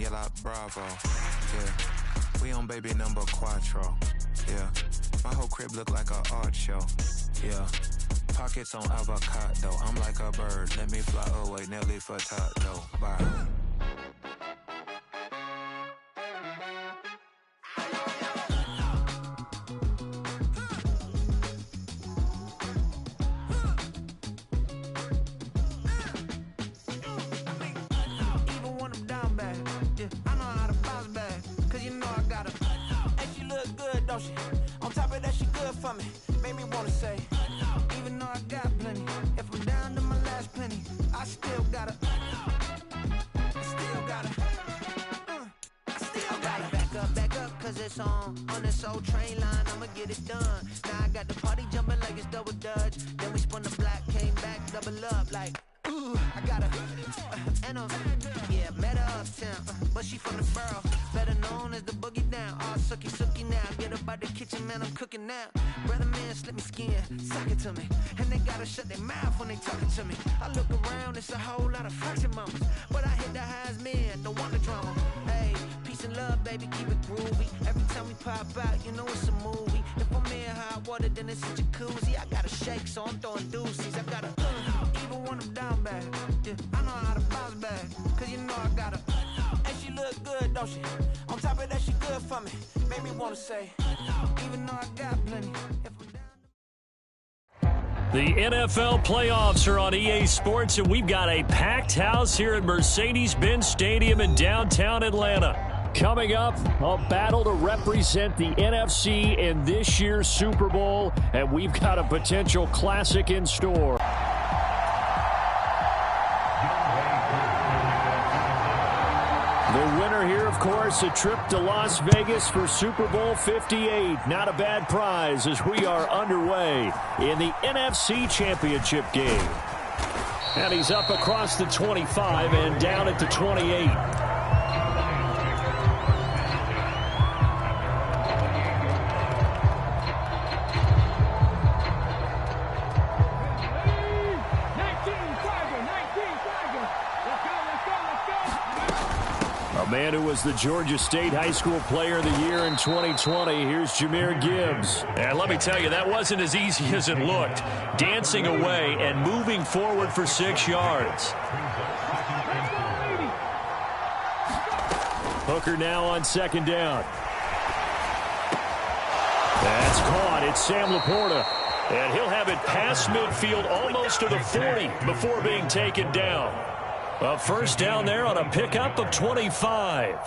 Yellow Bravo. Yeah, we on baby number Quattro. Yeah, my whole crib look like a art show. Yeah, pockets on avocado. I'm like a bird. Let me fly away, Nelly Furtado. Bye. On top of that, she good for me. Made me wanna say, even though I got plenty, if I'm down to my last penny, I still gotta back up, cause it's on this old train line, I'ma get it done. Now I got the party jumping like it's double dutch. Then we spun the block, came back, double up like, ooh, I got met her uptown, but she from the borough, better known as the boogie down. All sucky now, get up out the kitchen, man, I'm cooking now. Brother man, slip me skin, suck it to me, and they gotta shut their mouth when they talking to me. I look around, it's a whole lot of fraction mamas, but I hit the highs, man, don't want the drama. Hey, peace and love, baby, keep it groovy. Every time we pop out, you know it's a movie. If I'm in hot water, then it's a jacuzzi. I gotta shake, so I'm throwing deuces. I gotta even when I'm down bad. Yeah, I know how to bounce back, cause you know I gotta. And she look good, don't she? On top of that, she good for me. Made me wanna say, even though I got plenty. If I'm down. The NFL playoffs are on EA Sports, and we've got a packed house here at Mercedes-Benz Stadium in downtown Atlanta. Coming up, a battle to represent the NFC in this year's Super Bowl, and we've got a potential classic in store. The winner here, of course, a trip to Las Vegas for Super Bowl 58. Not a bad prize as we are underway in the NFC Championship game. And he's up across the 25 and down at the 28. Man who was the Georgia State High School Player of the Year in 2020. Here's Jahmyr Gibbs. And let me tell you, that wasn't as easy as it looked. Dancing away and moving forward for 6 yards. Hooker now on second down. That's caught. It's Sam Laporta. And he'll have it past midfield almost to the 40 before being taken down. A first down there on a pickup of 25.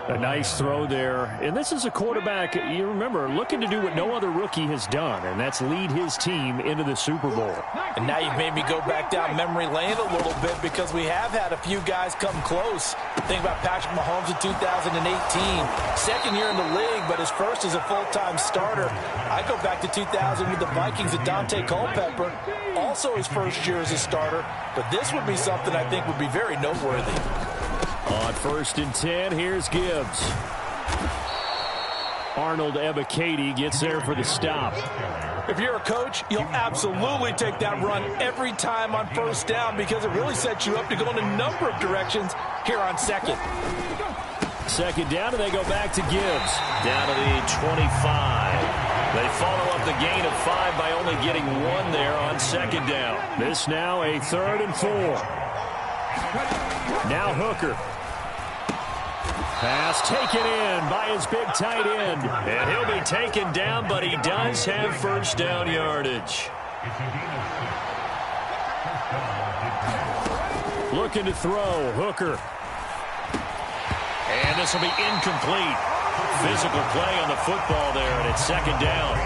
A nice throw there. And this is a quarterback, you remember, looking to do what no other rookie has done, and that's lead his team into the Super Bowl. And now you've made me go back down memory lane a little bit because we have had a few guys come close. Think about Patrick Mahomes in 2018. Second year in the league, but his first as a full-time starter. I go back to 2000 with the Vikings at Dante Culpepper. Also his first year as a starter. But this would be something I think would be very noteworthy. On 1st and 10, here's Gibbs. Arnold Ebiketie gets there for the stop. If you're a coach, you'll absolutely take that run every time on first down because it really sets you up to go in a number of directions here on second. Second down, and they go back to Gibbs. Down to the 25. They follow up the gain of 5 by only getting 1 there on second down. This now a 3rd and 4. Now Hooker. Pass taken in by his big tight end. And he'll be taken down, but he does have first down yardage. Looking to throw, Hooker. And this will be incomplete. Physical play on the football there, and it's second down.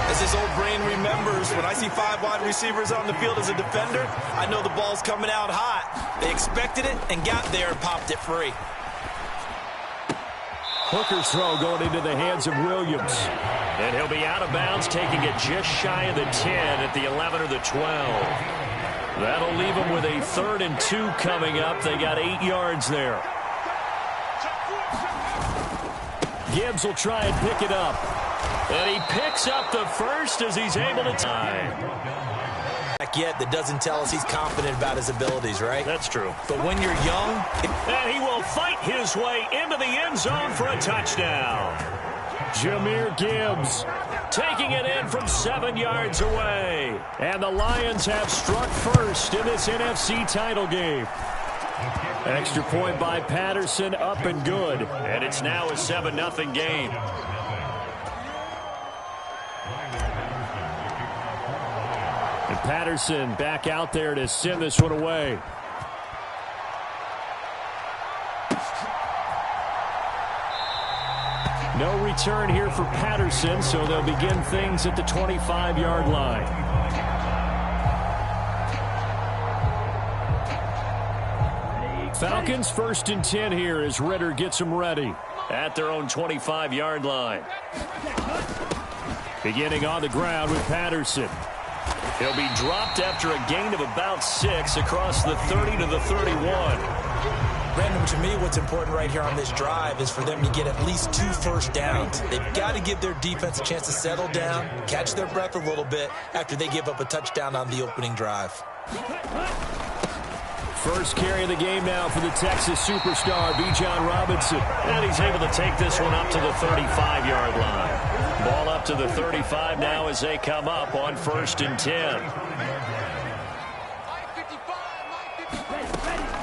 As his old brain remembers, when I see 5 wide receivers on the field as a defender, I know the ball's coming out hot. They expected it and got there and popped it free. Hooker's throw going into the hands of Williams. And he'll be out of bounds, taking it just shy of the 10 at the 11 or the 12. That'll leave him with a 3rd and 2 coming up. They got 8 yards there. Gibbs will try and pick it up. And he picks up the first as he's able to time. Yet that doesn't tell us he's confident about his abilities, right? That's true. But when you're young... And he will will fight his way into the end zone for a touchdown. Jahmyr Gibbs taking it in from 7 yards away. And the Lions have struck first in this NFC title game. Extra point by Patterson, up and good. And it's now a 7-0 game. And Patterson back out there to send this one away. No return here for Patterson, so they'll begin things at the 25-yard line. Falcons 1st and 10 here as Ritter gets them ready at their own 25-yard line. Beginning on the ground with Patterson. He'll be dropped after a gain of about 6 across the 30 to the 31. Brandon, to me, what's important right here on this drive is for them to get at least 2 first downs. They've got to give their defense a chance to settle down, catch their breath a little bit after they give up a touchdown on the opening drive. First carry of the game now for the Texas superstar, Bijan Robinson. And he's able to take this one up to the 35-yard line. Ball up to the 35 now as they come up on 1st and 10.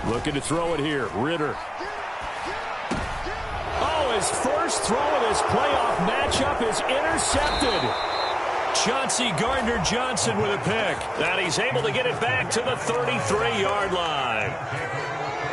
Looking to throw it here. Ritter. Oh, his first throw of his playoff matchup is intercepted. Chauncey Gardner-Johnson with a pick. And he's able to get it back to the 33-yard line.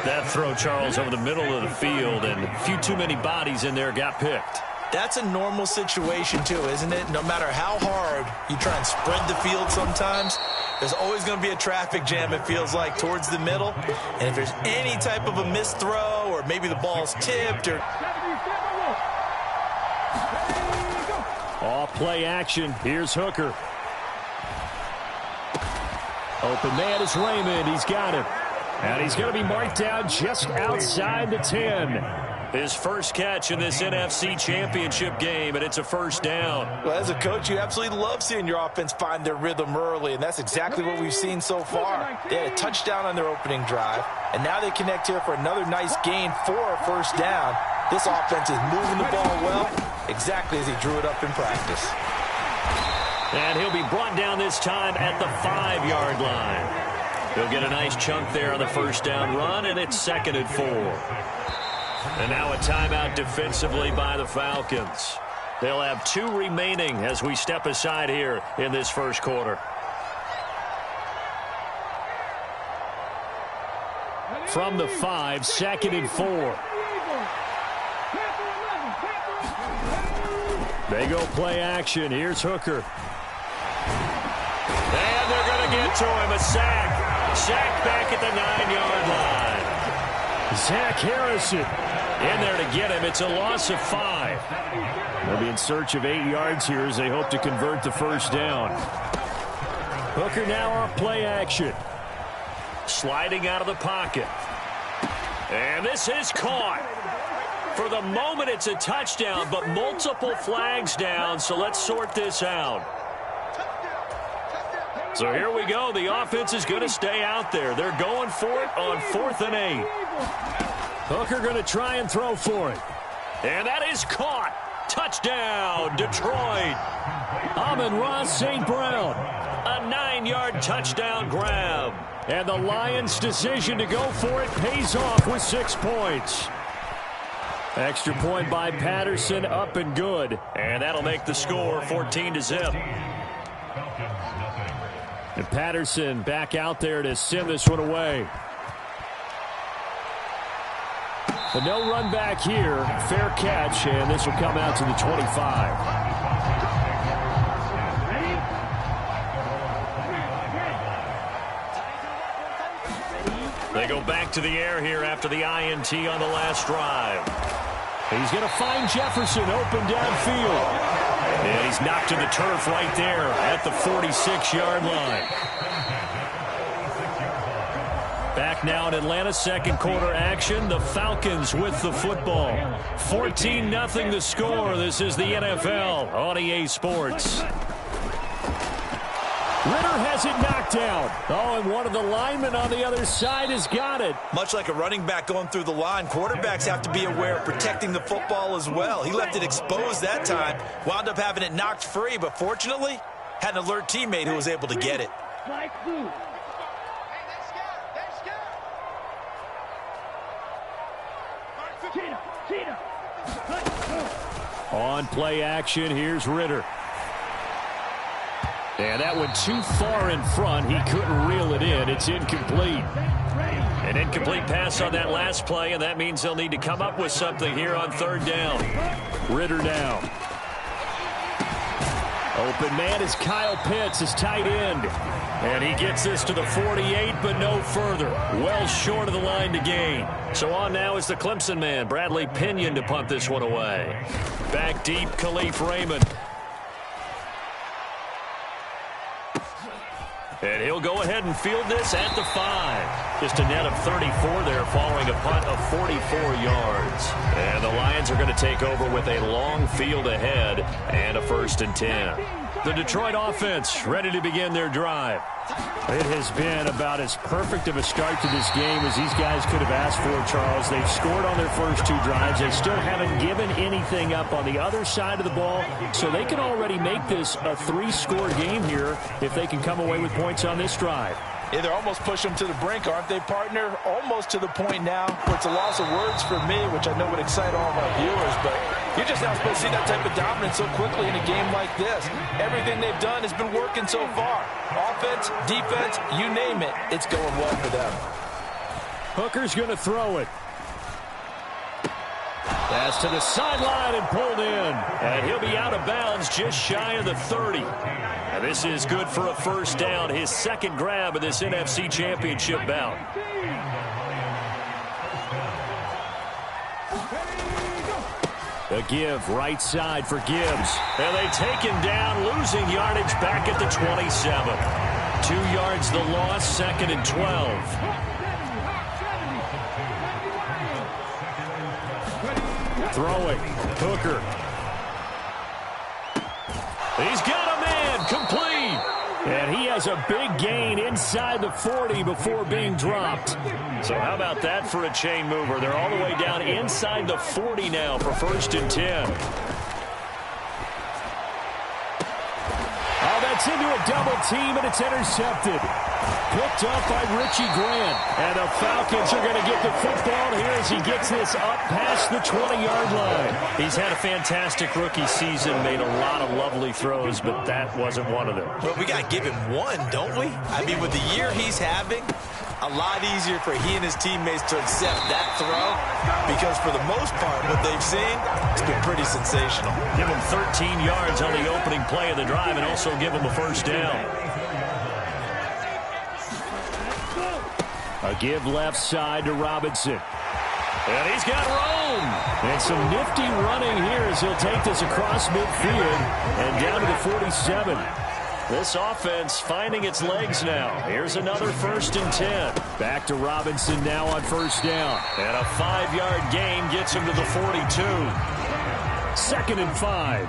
That throw, Charles, over the middle of the field, and a few too many bodies in there got picked. That's a normal situation, too, isn't it? No matter how hard you try and spread the field sometimes, there's always going to be a traffic jam, it feels like, towards the middle. And if there's any type of a missed throw or maybe the ball's tipped or... Off play action. Here's Hooker. Open man is Raymond. He's got it. And he's going to be marked down just outside the 10. His first catch in this NFC Championship game, and it's a first down. Well, as a coach, you absolutely love seeing your offense find their rhythm early, and that's exactly what we've seen so far. They had a touchdown on their opening drive, and now they connect here for another nice gain for a first down. This offense is moving the ball well, exactly as he drew it up in practice. And he'll be brought down this time at the 5-yard line. He'll get a nice chunk there on the first down run, and it's 2nd and 4. And now a timeout defensively by the Falcons. They'll have 2 remaining as we step aside here in this first quarter. From the 5, 2nd and 4. They go play action. Here's Hooker. And they're going to get to him. A sack. Sack back at the 9-yard line. Zach Harrison in there to get him. It's a loss of 5. They'll be in search of 8 yards here as they hope to convert the first down. Hooker now on play action. Sliding out of the pocket. And this is caught. For the moment, it's a touchdown, but multiple flags down, so let's sort this out. So here we go. The offense is going to stay out there. They're going for it on 4th and 8. Hooker going to try and throw for it. And that is caught. Touchdown, Detroit. Amon-Ra St. Brown. A 9-yard touchdown grab. And the Lions' decision to go for it pays off with 6 points. Extra point by Patterson, up and good. And that'll make the score 14-0. And Patterson back out there to send this one away. But no run back here. Fair catch, and this will come out to the 25. They go back to the air here after the INT on the last drive. He's going to find Jefferson open downfield. And he's knocked to the turf right there at the 46-yard line. Back now in Atlanta, second quarter action. The Falcons with the football. 14-0 the score. This is the NFL on EA Sports. Ritter has it knocked down. Oh, and one of the linemen on the other side has got it. Much like a running back going through the line, quarterbacks have to be aware of protecting the football as well. He left it exposed that time, wound up having it knocked free, but fortunately, had an alert teammate who was able to get it. On play action, here's Ritter. And that went too far in front. He couldn't reel it in. It's incomplete. An incomplete pass on that last play, and that means they'll need to come up with something here on third down. Ritter now. Open man is Kyle Pitts, his tight end. And he gets this to the 48, but no further. Well short of the line to gain. So on now is the Clemson man, Bradley Pinion, to punt this one away. Back deep, Khalif Raymond. And he'll go ahead and field this at the 5. Just a net of 34 there following a punt of 44 yards. And the Lions are going to take over with a long field ahead and a 1st and 10. The Detroit offense ready to begin their drive. It has been about as perfect of a start to this game as these guys could have asked for, Charles. They've scored on their first 2 drives. They still haven't given anything up on the other side of the ball, so they can already make this a 3-score game here if they can come away with points on this drive. Yeah, they're almost pushing them to the brink, aren't they, partner? Almost to the point now where it's a loss of words for me, which I know would excite all of our viewers, but you're just not supposed to see that type of dominance so quickly in a game like this. Everything they've done has been working so far. Offense, defense, you name it, it's going well for them. Hooker's going to throw it. Pass to the sideline and pulled in. And he'll be out of bounds just shy of the 30. And this is good for a 1st down, his 2nd grab of this NFC Championship bout. A give right side for Gibbs. And they take him down, losing yardage back at the 27. 2 yards the loss, 2nd and 12. Throwing, Hooker. He's got a man, complete. And he has a big gain inside the 40 before being dropped. So how about that for a chain mover? They're all the way down inside the 40 now for 1st and 10. Oh, that's into a double team, and it's intercepted. Picked up by Richie Grant. And the Falcons are going to get the football here as he gets this up past the 20-yard line. He's had a fantastic rookie season, made a lot of lovely throws, but that wasn't one of them. Well, we got to give him one, don't we? I mean, with the year he's having, a lot easier for he and his teammates to accept that throw because for the most part, what they've seen, it's been pretty sensational. Give him 13 yards on the opening play of the drive and also give him a 1st down. A give left side to Robinson. And he's got room. And some nifty running here as he'll take this across midfield and down to the 47. This offense finding its legs now. Here's another 1st and 10. Back to Robinson now on 1st down. And a 5-yard gain gets him to the 42. 2nd and 5.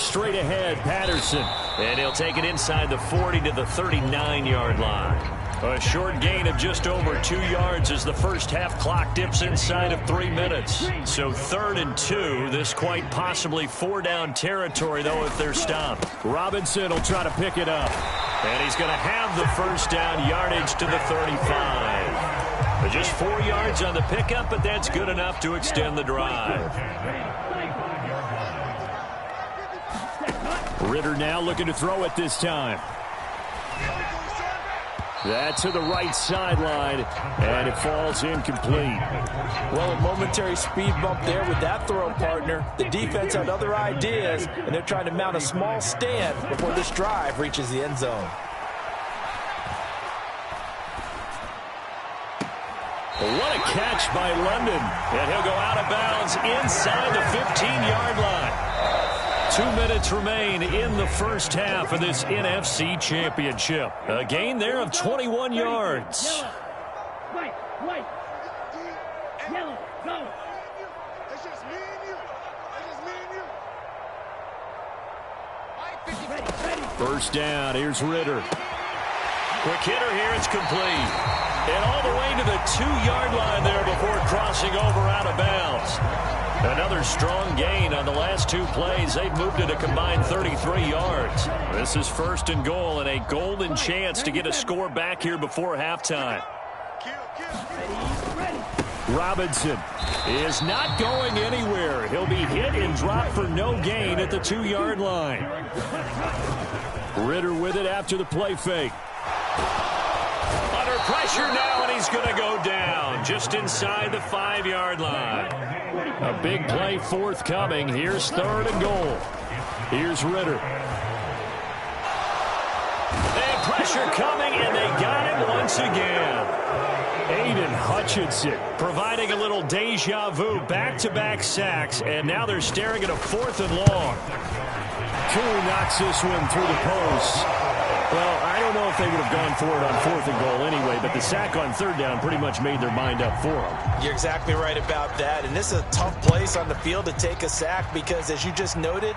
Straight ahead, Patterson. And he'll take it inside the 40 to the 39-yard line. A short gain of just over 2 yards as the first half clock dips inside of 3 minutes. So 3rd and 2. This quite possibly 4-down territory, though, if they're stopped. Robinson will try to pick it up. And he's going to have the 1st down, yardage to the 35. But just 4 yards on the pickup, but that's good enough to extend the drive. Ritter now looking to throw it this time. That to the right sideline, and it falls incomplete. Well, a momentary speed bump there with that throw, partner. The defense had other ideas, and they're trying to mount a small stand before this drive reaches the end zone. What a catch by London. And he'll go out of bounds inside the 15-yard line. 2 minutes remain in the first half of this NFC Championship. A gain there of 21 yards. White. Yellow, go. It's just me and you. First down, here's Ritter. Quick hitter here, it's complete. And all the way to the 2-yard line there before crossing over out of bounds. Another strong gain on the last 2 plays. They've moved it a combined 33 yards. This is first and goal and a golden chance to get a score back here before halftime. Robinson is not going anywhere. He'll be hit and dropped for no gain at the 2-yard line. Ritter with it after the play fake. Under pressure now, and he's going to go down just inside the 5-yard line. A big play forthcoming. Here's third and goal. Here's Ritter. And pressure coming, and they got him once again. Aiden Hutchinson providing a little deja vu, back-to-back sacks, and now they're staring at a 4th and long. Koo knocks this one through the post. Well, I don't know if they would have gone for it on 4th and goal anyway, but the sack on 3rd down pretty much made their mind up for them. You're exactly right about that, and this is a tough place on the field to take a sack because, as you just noted,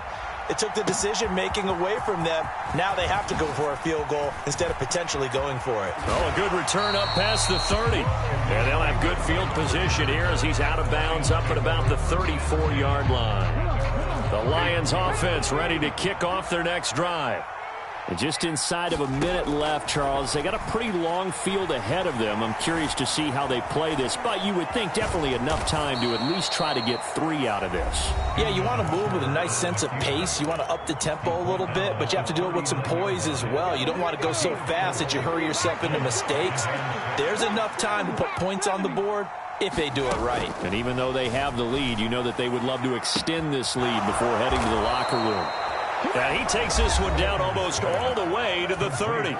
it took the decision-making away from them. Now they have to go for a field goal instead of potentially going for it. Oh, a good return up past the 30. And they'll have good field position here as he's out of bounds up at about the 34-yard line. The Lions offense ready to kick off their next drive. And just inside of a minute left, Charles. They got a pretty long field ahead of them. I'm curious to see how they play this, but you would think definitely enough time to at least try to get 3 out of this. Yeah, you want to move with a nice sense of pace. You want to up the tempo a little bit, but you have to do it with some poise as well. You don't want to go so fast that you hurry yourself into mistakes. There's enough time to put points on the board if they do it right. And even though they have the lead, you know that they would love to extend this lead before heading to the locker room. And he takes this one down almost all the way to the 30.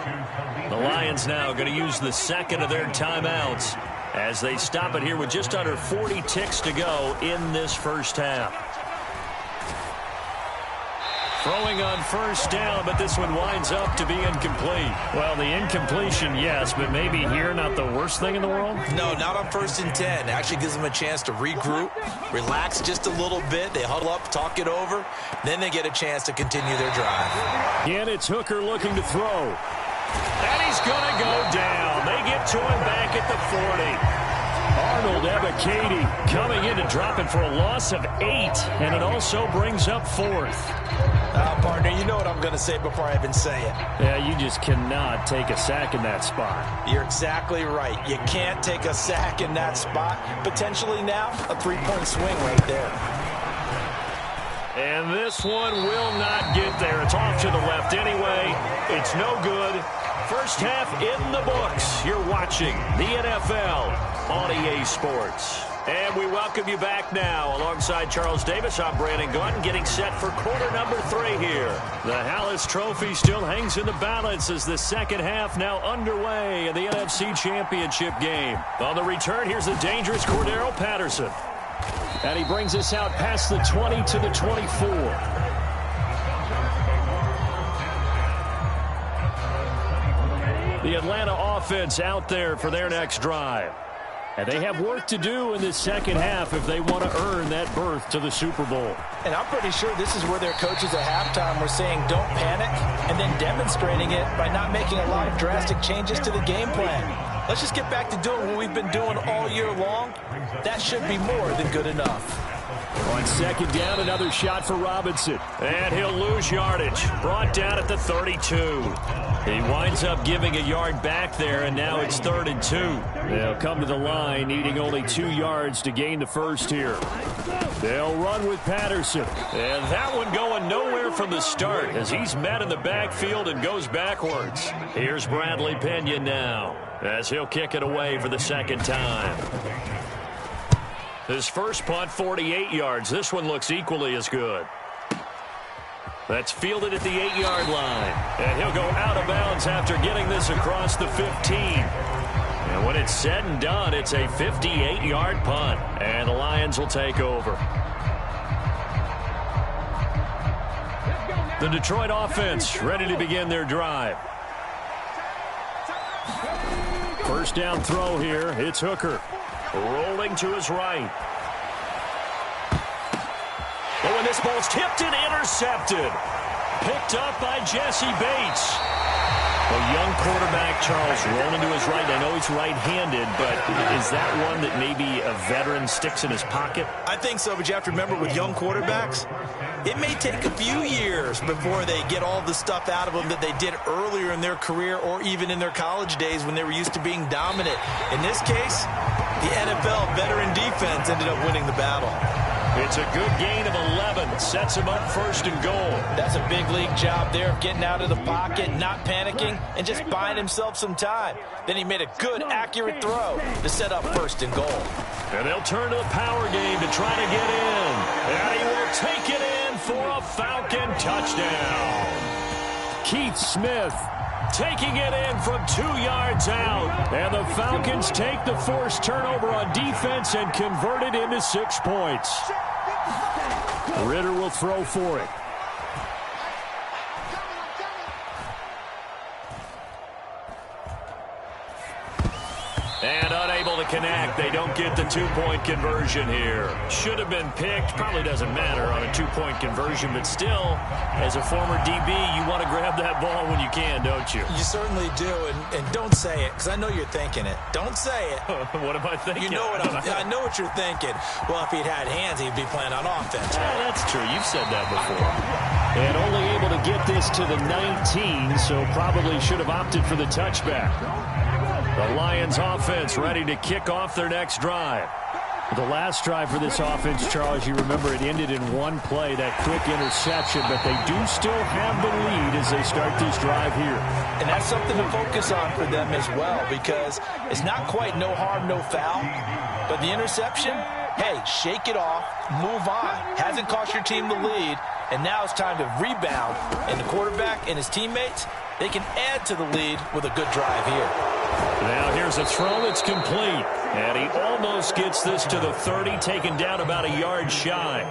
The Lions now going to use the second of their timeouts as they stop it here with just under 40 ticks to go in this first half. Throwing on first down, but this one winds up to be incomplete. Well, the incompletion, yes, but maybe here not the worst thing in the world? No, not on 1st and 10. It actually gives them a chance to regroup, relax just a little bit. They huddle up, talk it over, then they get a chance to continue their drive. And it's Hooker looking to throw. And he's going to go down. They get to him back at the 40. Arnold Ebiketie coming in to drop it for a loss of 8, and it also brings up 4th. Partner, you know what I'm going to say before I even say it. Yeah, you just cannot take a sack in that spot. You're exactly right. You can't take a sack in that spot. Potentially now a 3-point swing right there. And this one will not get there. It's off to the left anyway. It's no good. First half in the books. You're watching the NFL on EA Sports. And we welcome you back now. Alongside Charles Davis, I'm Brandon Gordon, getting set for quarter number 3 here. The Hallis Trophy still hangs in the balance as the second half now underway in the NFC Championship game. On the return, here's the dangerous Cordero Patterson. And he brings us out past the 20 to the 24. The Atlanta offense out there for their next drive. And they have work to do in this second half if they want to earn that berth to the Super Bowl. And I'm pretty sure this is where their coaches at halftime were saying don't panic and then demonstrating it by not making a lot of drastic changes to the game plan. Let's just get back to doing what we've been doing all year long. That should be more than good enough. On second down, another shot for Robinson. And he'll lose yardage. Brought down at the 32. He winds up giving a yard back there, and now it's 3rd and 2. They'll come to the line, needing only 2 yards to gain the first here. They'll run with Patterson. And that one going nowhere from the start as he's met in the backfield and goes backwards. Here's Bradley Pinion now as he'll kick it away for the second time. His first punt, 48 yards. This one looks equally as good. That's fielded at the 8-yard line. And he'll go out of bounds after getting this across the 15. And when it's said and done, it's a 58-yard punt. And the Lions will take over. The Detroit offense ready to begin their drive. First down throw here. It's Hooker. Rolling to his right. Oh, and this ball's tipped and intercepted. Picked up by Jesse Bates. A young quarterback, Charles, rolling to his right. I know he's right-handed, but is that one that maybe a veteran sticks in his pocket? I think so, but you have to remember with young quarterbacks, it may take a few years before they get all the stuff out of them that they did earlier in their career or even in their college days when they were used to being dominant. In this case, the NFL veteran defense ended up winning the battle. It's a good gain of 11. Sets him up first and goal. That's a big league job there of getting out of the pocket, not panicking, and just buying himself some time. Then he made a good, accurate throw to set up first and goal. And they'll turn to the power game to try to get in. And he will take it in for a Falcon touchdown. Keith Smith taking it in from 2 yards out. And the Falcons take the forced turnover on defense and convert it into 6 points. Ritter will throw for it. And unable to connect. They don't get the 2-point conversion here. Should have been picked. Probably doesn't matter on a 2-point conversion, but still, as a former DB, you want to grab that ball when you can, don't you? You certainly do, and don't say it, because I know you're thinking it. Don't say it. What am I thinking? You know what I know what you're thinking. Well, if he'd had hands, he'd be playing on offense. Yeah, that's true. You've said that before. And only able to get this to the 19, so probably should have opted for the touchback. The Lions offense ready to kick off their next drive. The last drive for this offense, Charles, you remember it ended in one play, that quick interception, but they do still have the lead as they start this drive here. And that's something to focus on for them as well, because it's not quite no harm, no foul, but the interception, hey, shake it off, move on. Hasn't cost your team the lead, and now it's time to rebound, and the quarterback and his teammates, they can add to the lead with a good drive here. Now here's a throw that's complete. And he almost gets this to the 30, taken down about a yard shy.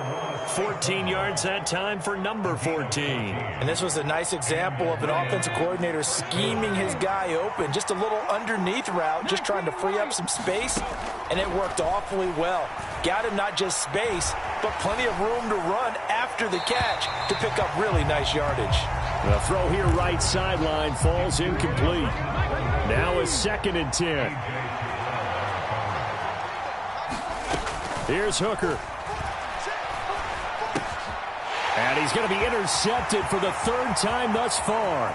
14 yards that time for number 14. And this was a nice example of an offensive coordinator scheming his guy open. Just a little underneath route, just trying to free up some space. And it worked awfully well. Got him not just space, but plenty of room to run after the catch to pick up really nice yardage. The throw here right sideline falls incomplete. Now a 2nd and 10. Here's Hooker. And he's going to be intercepted for the 3rd time thus far.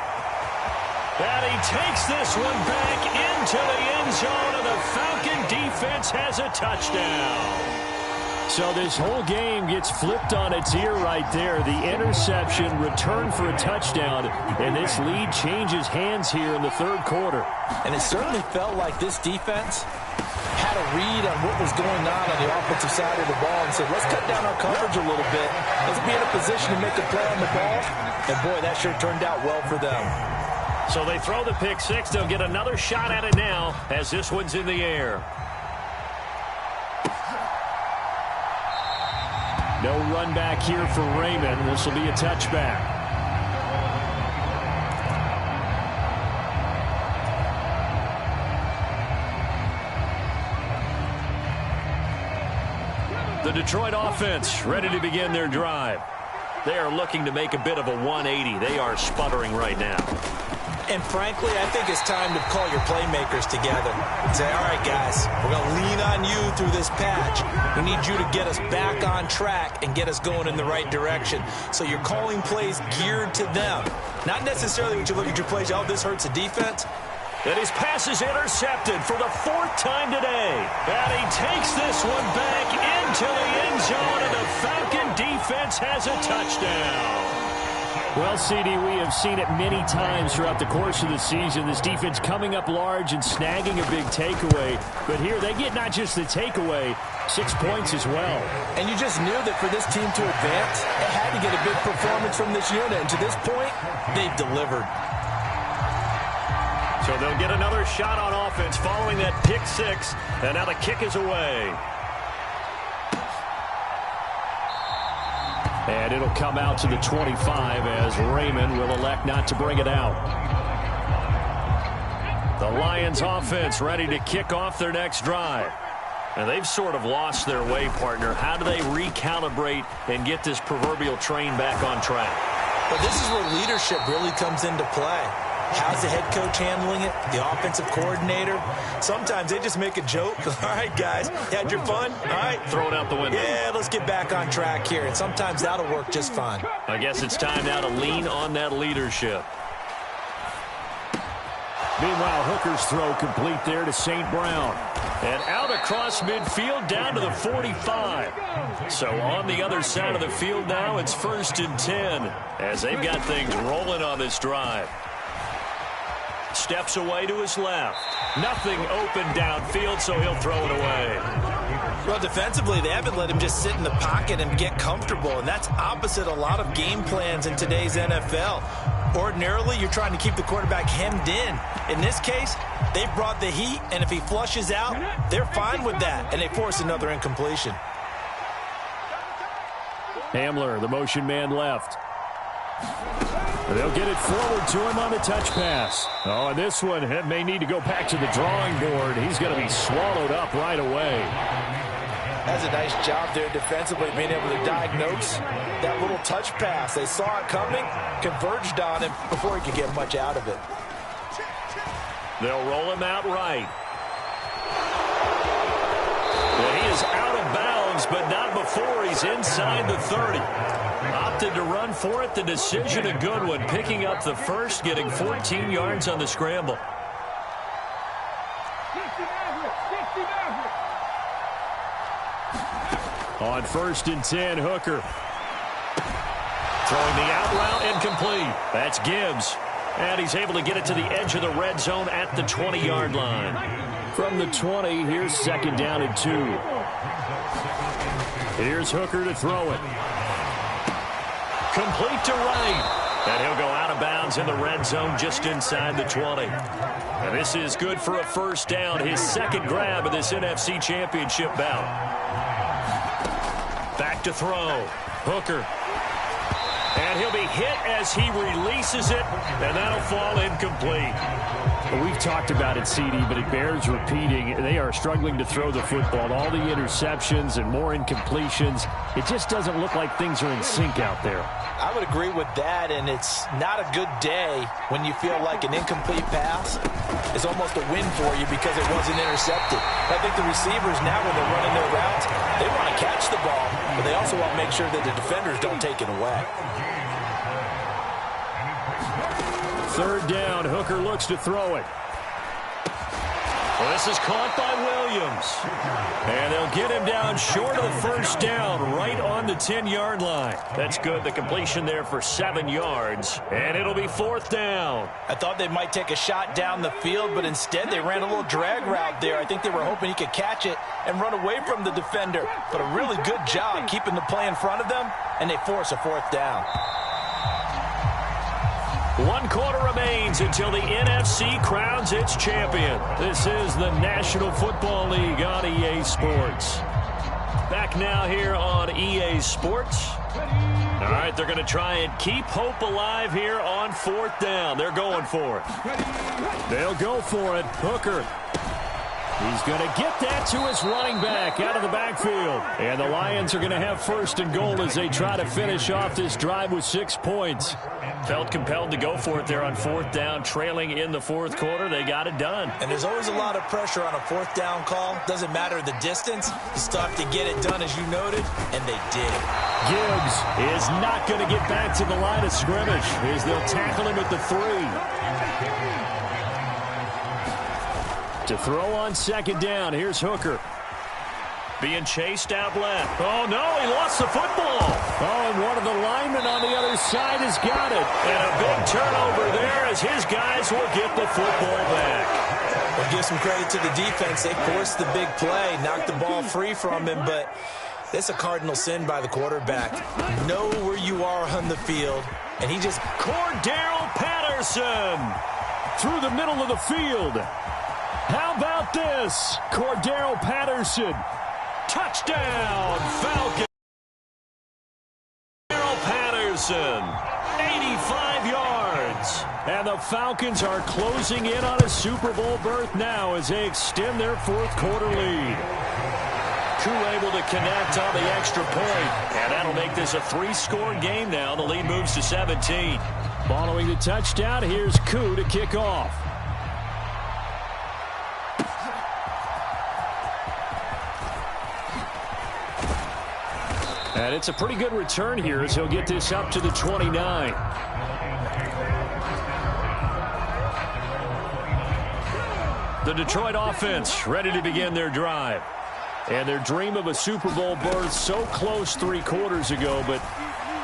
And he takes this one back into the end zone, and the Falcon defense has a touchdown. So this whole game gets flipped on its ear right there. The interception, return for a touchdown, and this lead changes hands here in the 3rd quarter. And it certainly felt like this defense had a read on what was going on the offensive side of the ball and said, let's cut down our coverage a little bit. Let's be in a position to make a play on the ball. And, boy, that sure turned out well for them. So they throw the pick six. They'll get another shot at it now as this one's in the air. No run back here for Raymond. This will be a touchback. The Detroit offense ready to begin their drive. They are looking to make a bit of a 180. They are sputtering right now. And frankly, I think it's time to call your playmakers together and say, all right, guys, we're going to lean on you through this patch. We need you to get us back on track and get us going in the right direction. So you're calling plays geared to them. Not necessarily when you look at your plays, oh, this hurts the defense. And his pass is intercepted for the 4th time today. And he takes this one back into the end zone, and the Falcon defense has a touchdown. Well, CD, we have seen it many times throughout the course of the season. This defense coming up large and snagging a big takeaway. But here they get not just the takeaway, 6 points as well. And you just knew that for this team to advance, it had to get a big performance from this unit. And to this point, they've delivered. So they'll get another shot on offense following that pick six. And now the kick is away. And it'll come out to the 25 as Raymond will elect not to bring it out. The Lions offense ready to kick off their next drive. And they've sort of lost their way, partner. How do they recalibrate and get this proverbial train back on track? But this is where leadership really comes into play. How's the head coach handling it? The offensive coordinator? Sometimes they just make a joke. All right, guys, you had your fun? All right. Throw it out the window. Yeah, let's get back on track here. And sometimes that'll work just fine. I guess it's time now to lean on that leadership. Meanwhile, Hooker's throw complete there to St. Brown. And out across midfield down to the 45. So on the other side of the field now, it's 1st and 10 as they've got things rolling on this drive. Steps away to his left. Nothing open downfield, so he'll throw it away. Well, defensively, they haven't let him just sit in the pocket and get comfortable, and that's opposite a lot of game plans in today's NFL. Ordinarily, you're trying to keep the quarterback hemmed in. In this case, they brought the heat, and if he flushes out, they're fine with that, and they force another incompletion. Hamler, the motion man left. They'll get it forward to him on the touch pass. Oh, and this one may need to go back to the drawing board. He's going to be swallowed up right away. That's a nice job there defensively, being able to diagnose that little touch pass. They saw it coming, converged on him before he could get much out of it. They'll roll him out right. And he is out of bounds, but not before he's inside the 30. Opted to run for it. The decision a good one. Picking up the first, getting 14 yards on the scramble. On 1st and 10, Hooker. Throwing the out route incomplete. That's Gibbs. And he's able to get it to the edge of the red zone at the 20-yard line. From the 20, here's 2nd down and 2. Here's Hooker to throw it. Complete to right. And he'll go out of bounds in the red zone just inside the 20. And this is good for a 1st down. His 2nd grab of this NFC Championship bout. Back to throw. Hooker. And he'll be hit as he releases it, and that'll fall incomplete. Well, we've talked about it, CD, but it bears repeating. They are struggling to throw the football. All the interceptions and more incompletions. It just doesn't look like things are in sync out there. I would agree with that, and it's not a good day when you feel like an incomplete pass is almost a win for you because it wasn't intercepted. I think the receivers now, when they're running their routes, they want to catch the ball, but they also want to make sure that the defenders don't take it away. 3rd down, Hooker looks to throw it. Well, this is caught by Williams. And they'll get him down short of the 1st down, right on the 10-yard line. That's good. The completion there for 7 yards. And it'll be 4th down. I thought they might take a shot down the field, but instead they ran a little drag route there. I think they were hoping he could catch it and run away from the defender. But a really good job keeping the play in front of them, and they force a 4th down. 1 quarter remains until the NFC crowns its champion. This is the National Football League on EA Sports. Back now here on EA Sports. All right, they're going to try and keep hope alive here on 4th down. They're going for it. They'll go for it. Hooker. He's going to get that to his running back out of the backfield. And the Lions are going to have 1st and goal as they try to finish off this drive with 6 points. Felt compelled to go for it there on 4th down, trailing in the 4th quarter. They got it done. And there's always a lot of pressure on a 4th down call. Doesn't matter the distance. Just have to get it done, as you noted, and they did. Gibbs is not going to get back to the line of scrimmage as they'll tackle him at the 3. To throw on 2nd down, here's Hooker. Being chased out left. Oh, no, he lost the football. Oh, and one of the linemen on the other side has got it. And a big turnover there as his guys will get the football back. Well, give some credit to the defense. They forced the big play, knocked the ball free from him, but it's a cardinal sin by the quarterback. Know where you are on the field, and he just... Cordero Patterson through the middle of the field. How about this? Cordero Patterson. Touchdown, Falcons. Cordero Patterson, 85 yards. And the Falcons are closing in on a Super Bowl berth now as they extend their 4th quarter lead. Koo able to connect on the extra point. And that'll make this a 3-score game now. The lead moves to 17. Following the touchdown, here's Koo to kick off. And it's a pretty good return here as he'll get this up to the 29. The Detroit offense ready to begin their drive. And their dream of a Super Bowl berth so close 3 quarters ago, but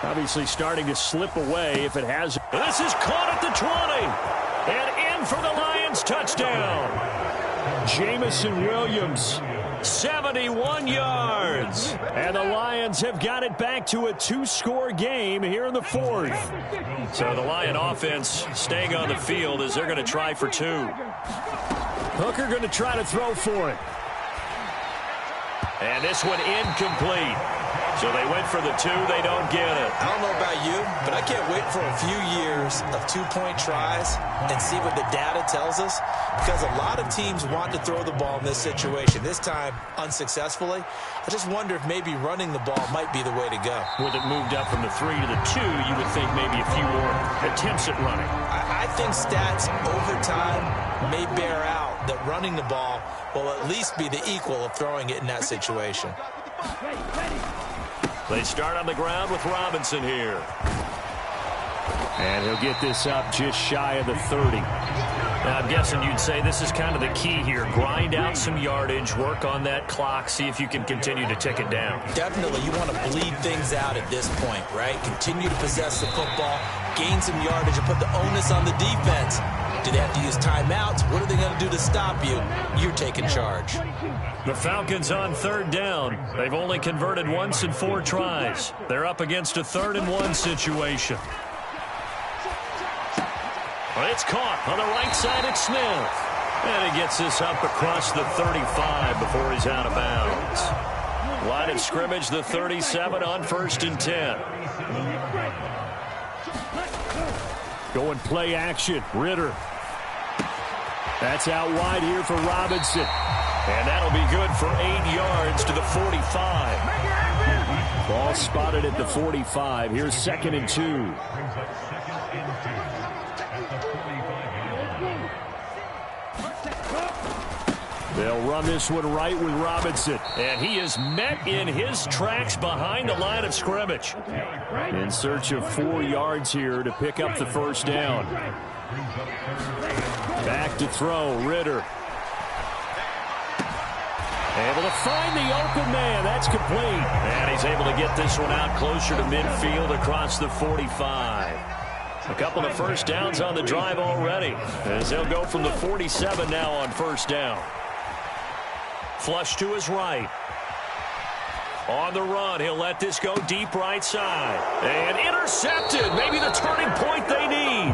obviously starting to slip away if it hasn't. This is caught at the 20. And in for the Lions touchdown. Jamison Williams, 71 yards. And the Lions have got it back to a 2-score game here in the 4th. So the Lion offense staying on the field as they're going to try for 2. Hooker going to try to throw for it. And this one incomplete. So they went for the 2. They don't get it. I don't know about you, but I can't wait for a few years of 2-point tries and see what the data tells us. Because a lot of teams want to throw the ball in this situation. This time, unsuccessfully. I just wonder if maybe running the ball might be the way to go. With it moved up from the 3 to the 2, you would think maybe a few more attempts at running. I think stats over time may bear out that running the ball will at least be the equal of throwing it in that situation. They start on the ground with Robinson here. And he'll get this up just shy of the 30. Now, I'm guessing you'd say this is kind of the key here. Grind out some yardage, work on that clock, see if you can continue to tick it down. Definitely, you want to bleed things out at this point, right? Continue to possess the football, gain some yardage, and put the onus on the defense. Do they have to use timeouts? What are they going to do to stop you? You're taking charge. The Falcons on 3rd down. They've only converted once in 4 tries. They're up against a 3rd and 1 situation. It's caught on the right side at Smith. And he gets this up across the 35 before he's out of bounds. Line of scrimmage, the 37 on 1st and 10. Going play action. Ritter. That's out wide here for Robinson. And that'll be good for 8 yards to the 45. Ball spotted at the 45. Here's 2nd and 2. They'll run this one right with Robinson. And he is met in his tracks behind the line of scrimmage. In search of 4 yards here to pick up the 1st down. Back to throw, Ritter. Able to find the open man. That's complete. And he's able to get this one out closer to midfield across the 45. A couple of 1st downs on the drive already, as they'll go from the 47 now on 1st down. Flush to his right. On the run, he'll let this go deep right side. And intercepted. Maybe the turning point they need.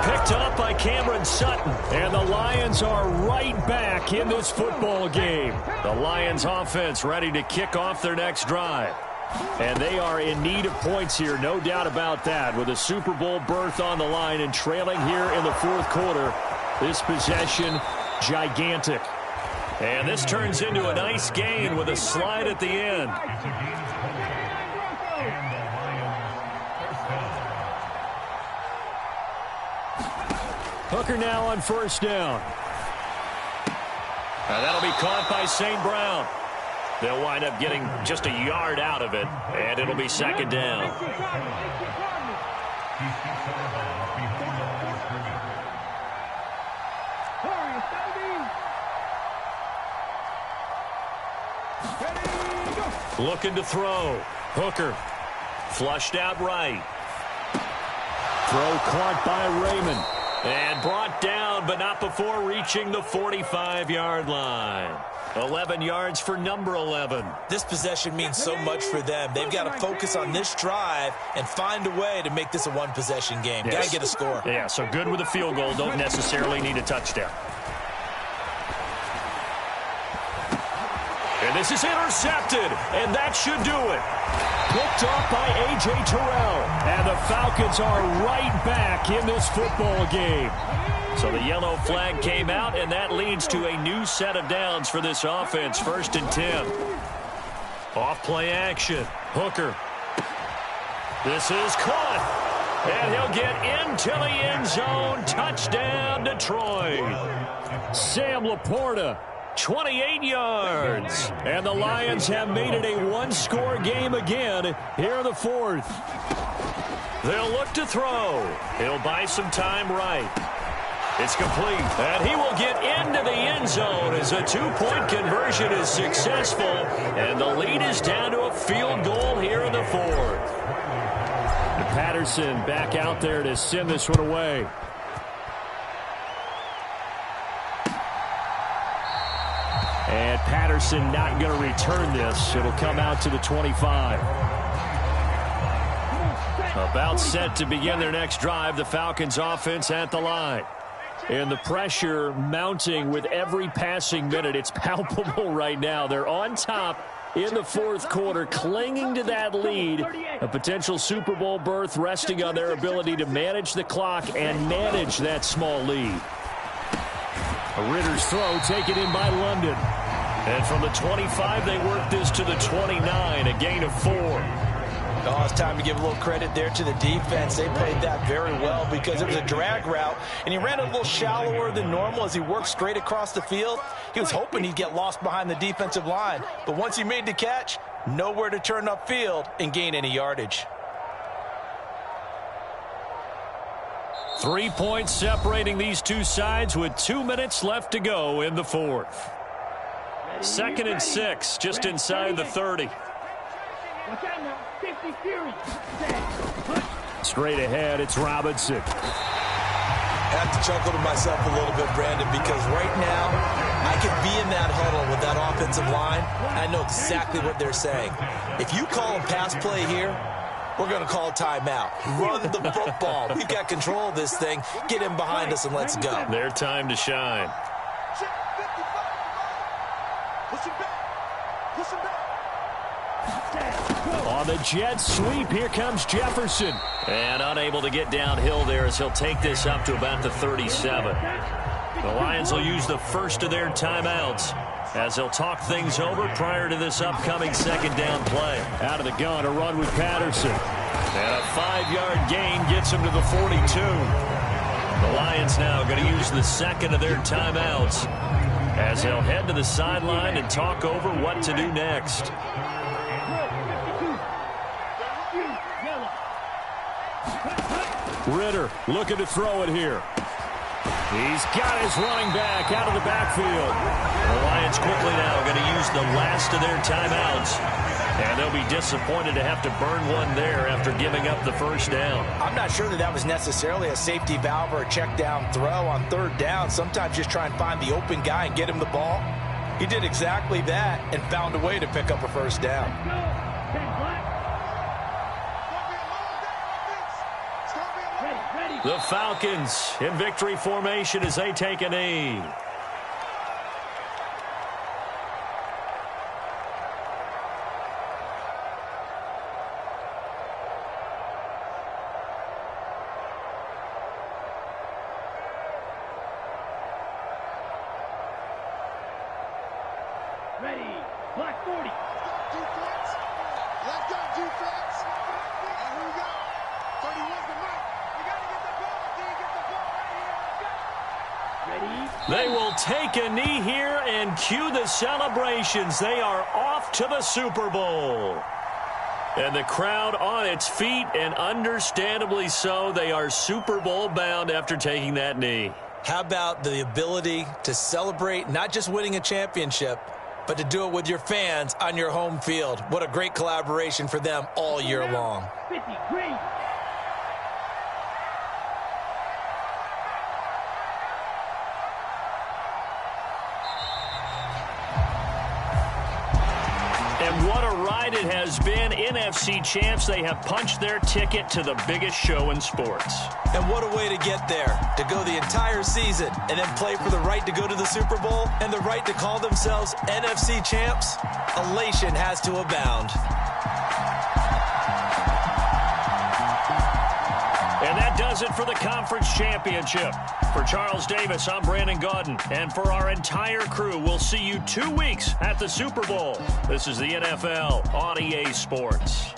Picked up by Cameron Sutton. And the Lions are right back in this football game. The Lions offense ready to kick off their next drive. And they are in need of points here, no doubt about that. With a Super Bowl berth on the line and trailing here in the 4th quarter. This possession, gigantic. And this turns into a nice gain with a slide at the end. Hooker now on 1st down. That'll be caught by St. Brown. They'll wind up getting just a yard out of it, and it'll be 2nd down. Looking to throw. Hooker. Flushed out right. Throw caught by Raymond. And brought down, but not before reaching the 45-yard line. 11 yards for number 11. This possession means so much for them. They've got to focus on this drive and find a way to make this a 1-possession game. Yes. Got to get a score. Yeah, so good with a field goal. Don't necessarily need a touchdown. And this is intercepted, and that should do it. Picked off by A.J. Terrell. And the Falcons are right back in this football game. So the yellow flag came out, and that leads to a new set of downs for this offense. 1st and 10. Off play action. Hooker. This is caught. And he'll get into the end zone. Touchdown, Detroit. Sam Laporta, 28 yards. And the Lions have made it a one-score game again here in the fourth. They'll look to throw. He'll buy some time right. It's complete. And he will get into the end zone as a two-point conversion is successful. And the lead is down to a field goal here in the fourth. And Patterson back out there to send this one away. And Patterson not going to return this. It'll come out to the 25. About set to begin their next drive. The Falcons offense at the line. And the pressure mounting with every passing minute. It's palpable right now. They're on top in the fourth quarter, clinging to that lead. A potential Super Bowl berth resting on their ability to manage the clock and manage that small lead. A Ritter's throw taken in by London. And from the 25, they work this to the 29, a gain of 4. Oh, it's time to give a little credit there to the defense. They played that very well because it was a drag route, and he ran a little shallower than normal as he worked straight across the field. He was hoping he'd get lost behind the defensive line, but once he made the catch, nowhere to turn upfield and gain any yardage. 3 points separating these two sides with 2 minutes left to go in the fourth. 2nd and 6, just inside the 30. Straight ahead, it's Robinson. I have to chuckle to myself a little bit, Brandon, because right now I could be in that huddle with that offensive line. I know exactly what they're saying. If you call a pass play here, we're going to call a timeout. Run the football. We've got control of this thing. Get him behind us and let's go. Their time to shine. On the jet sweep, here comes Jefferson. And unable to get downhill there as he'll take this up to about the 37. The Lions will use the first of their timeouts as they'll talk things over prior to this upcoming second down play. Out of the gun, a run with Patterson. And a 5-yard gain gets him to the 42. The Lions now going to use the second of their timeouts as they'll head to the sideline and talk over what to do next. Ritter looking to throw it here. He's got his running back out of the backfield. The Lions quickly now going to use the last of their timeouts. And they'll be disappointed to have to burn one there after giving up the first down. I'm not sure that was necessarily a safety valve or a check down throw on third down. Sometimes just try and find the open guy and get him the ball. He did exactly that and found a way to pick up a first down. The Falcons in victory formation as they take a knee. Ready, black 40. Defense. Let's go, defense. And here we go. 31's the mark. We got to get the ball. Get the ball right here. Let's go. Ready. They will take a knee here and cue the celebrations. They are off to the Super Bowl. And the crowd on its feet, and understandably so. They are Super Bowl bound after taking that knee. How about the ability to celebrate not just winning a championship, but to do it with your fans on your home field? What a great collaboration for them all year long. 50, green. And what a ride it has been. NFC champs, they have punched their ticket to the biggest show in sports. And what a way to get there, to go the entire season and then play for the right to go to the Super Bowl and the right to call themselves NFC champs. Elation has to abound. And that that does it for the conference championship. For Charles Davis, I'm Brandon Gaudin. And for our entire crew, we'll see you 2 weeks at the Super Bowl. This is the NFL on EA Sports.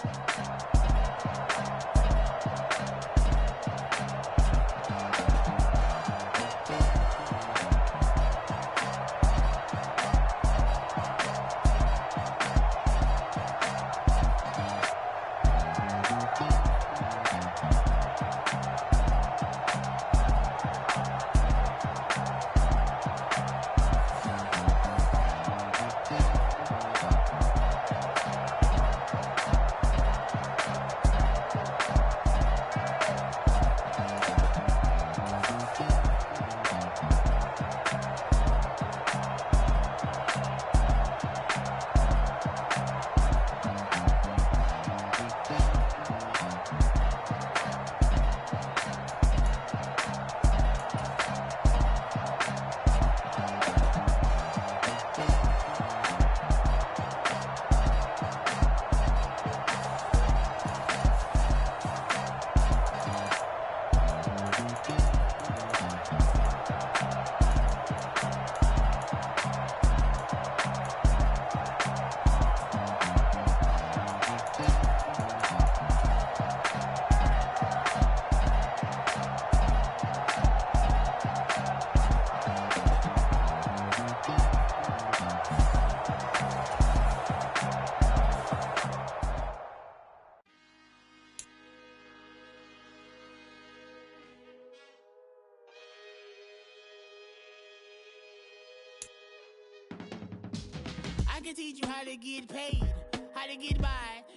I can teach you how to get paid, how to get by,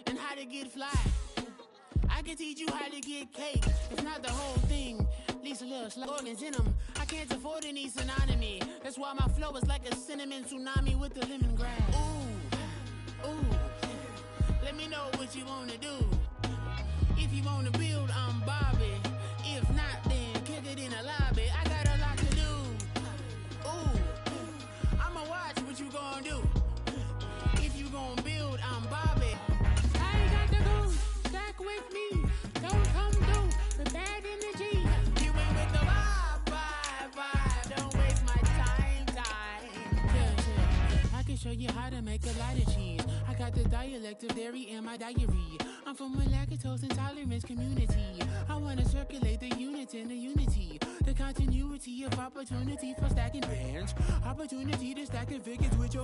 and how to get fly. I can teach you how to get cake. It's not the whole thing, at least a little slogans in them. I can't afford any synonymy. That's why my flow is like a cinnamon tsunami with the lemongrass. Ooh, ooh. Let me know what you wanna do. If you wanna build, I'm Bobby. If not, then kick it in the lobby. I got a lot to do. Ooh, I'ma watch what you gonna do. If you gonna build, I'm Bobby. I ain't got to go stack with me. Don't come through with bad energy. You ain't with the vibe. Don't waste my time. Yeah. I can show you how to make a lot of cheese. I got the dialect of dairy in my diary. I'm from a lactose intolerance community. I wanna circulate the units in the unity. The continuity of opportunity for stacking bands. Opportunity to stack the figures with your